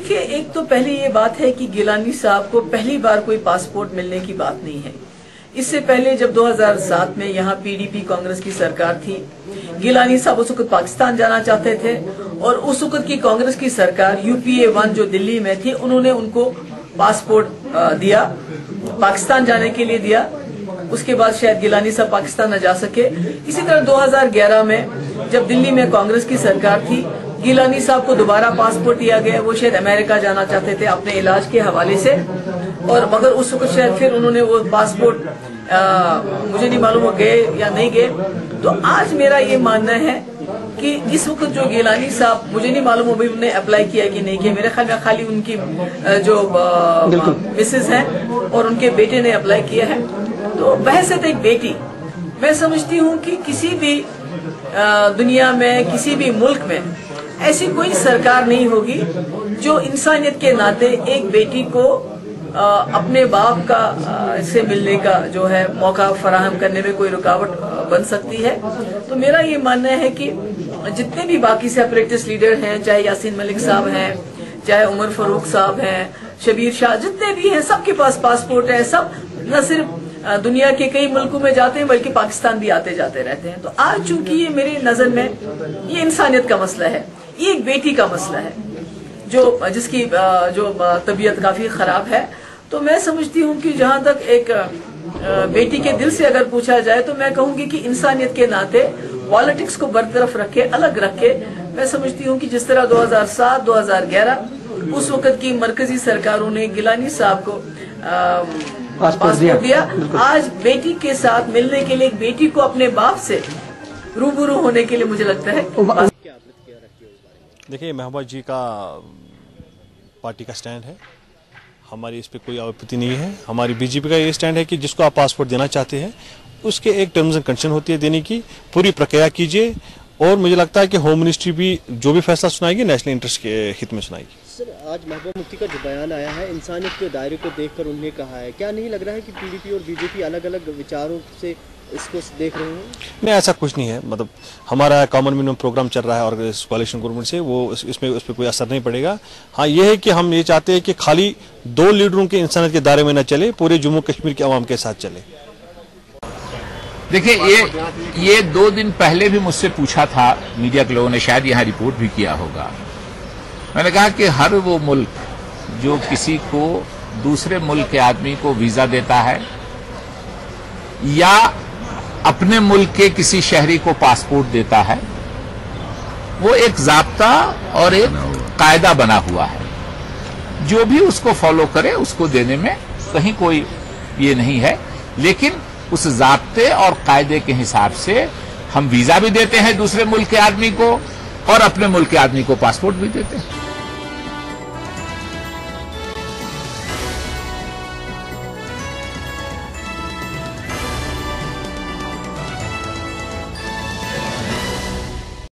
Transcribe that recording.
देखिए, एक तो पहली ये बात है कि गिलानी साहब को पहली बार कोई पासपोर्ट मिलने की बात नहीं है। इससे पहले जब 2007 में यहाँ पीडीपी कांग्रेस की सरकार थी, गिलानी साहब उस वक्त पाकिस्तान जाना चाहते थे और उस वक्त की कांग्रेस की सरकार UPA 1 जो दिल्ली में थी, उन्होंने उनको पासपोर्ट दिया, पाकिस्तान जाने के लिए दिया। उसके बाद शायद गिलानी साहब पाकिस्तान न जा सके। इसी तरह 2011 में जब दिल्ली में कांग्रेस की सरकार थी, गिलानी साहब को दोबारा पासपोर्ट दिया गया। वो शायद अमेरिका जाना चाहते थे अपने इलाज के हवाले से, और मगर उस वक्त शायद फिर उन्होंने वो पासपोर्ट मुझे नहीं मालूम वो गए या नहीं गए। तो आज मेरा ये मानना है कि इस वक्त जो गिलानी साहब, मुझे नहीं मालूम अभी उन्होंने अप्लाई किया कि नहीं किया, मेरे ख्याल में खाली उनकी जो मिसेस हैं और उनके बेटे ने अप्लाई किया है। तो बहसत एक बेटी, मैं समझती हूँ कि किसी भी दुनिया में, किसी भी मुल्क में ऐसी कोई सरकार नहीं होगी जो इंसानियत के नाते एक बेटी को अपने बाप का से मिलने का जो है मौका फराहम करने में कोई रुकावट बन सकती है। तो मेरा ये मानना है कि जितने भी बाकी सेपरेटिस्ट लीडर हैं, चाहे यासीन मलिक साहब हैं, चाहे उमर फारूक साहब हैं, शबीर शाह, जितने भी हैं, सबके पास पासपोर्ट है। सब न सिर्फ दुनिया के कई मुल्कों में जाते हैं बल्कि पाकिस्तान भी आते जाते रहते हैं। तो आज चूंकि ये मेरी नजर में ये इंसानियत का मसला है, ये एक बेटी का मसला है जिसकी जो तबीयत काफी खराब है। तो मैं समझती हूँ कि जहाँ तक एक बेटी के दिल से अगर पूछा जाए तो मैं कहूँगी कि इंसानियत के नाते पॉलिटिक्स को बरतरफ रखे, अलग रखे, मैं समझती हूँ कि जिस तरह 2007, 2011 उस वक्त की मरकजी सरकारों ने गिलानी साहब को पासपोर्ट दिया, आज बेटी के साथ मिलने के लिए, एक बेटी को अपने बाप से रूबरू होने के लिए मुझे लगता है। देखिए, महबूबा जी का पार्टी का स्टैंड है, हमारी इस पे कोई आपत्ति नहीं है। हमारी बीजेपी का ये स्टैंड है कि जिसको आप पासपोर्ट देना चाहते हैं उसके एक टर्म्स एंड कंडीशन होती है देने की, पूरी प्रक्रिया कीजिए। और मुझे लगता है कि होम मिनिस्ट्री भी जो भी फैसला सुनाएगी नेशनल इंटरेस्ट के हित में सुनाएगी। सर, आज महबूबा मुफ्ती का जो बयान आया है, इंसानियत के दायरे को देखकर उन्होंने कहा है, क्या नहीं लग रहा है कि पीडीपी और बीजेपी अलग अलग विचारों से इसको देख रहे हैं? नहीं, ऐसा कुछ नहीं है। मतलब हमारा कॉमन मिनिमम प्रोग्राम चल रहा है और कोalition गवर्नमेंट से, वो इसमें उस पर कोई असर नहीं पड़ेगा। हाँ, ये है कि हम ये चाहते हैं कि खाली दो लीडरों के इंसानियत के दायरे में न चले, पूरे जम्मू कश्मीर के अवाम के साथ चले। देखिए, ये 2 दिन पहले भी मुझसे पूछा था मीडिया के लोगों ने, शायद यहाँ रिपोर्ट भी किया होगा। मैंने कहा कि हर वो मुल्क जो किसी को, दूसरे मुल्क के आदमी को वीजा देता है या अपने मुल्क के किसी शहरी को पासपोर्ट देता है, वो एक ज़ाब्ता और एक कायदा बना हुआ है। जो भी उसको फॉलो करे उसको देने में कहीं कोई ये नहीं है, लेकिन उस ज़ाब्ते और कायदे के हिसाब से हम वीजा भी देते हैं दूसरे मुल्क के आदमी को और अपने मुल्क के आदमी को पासपोर्ट भी देते हैं।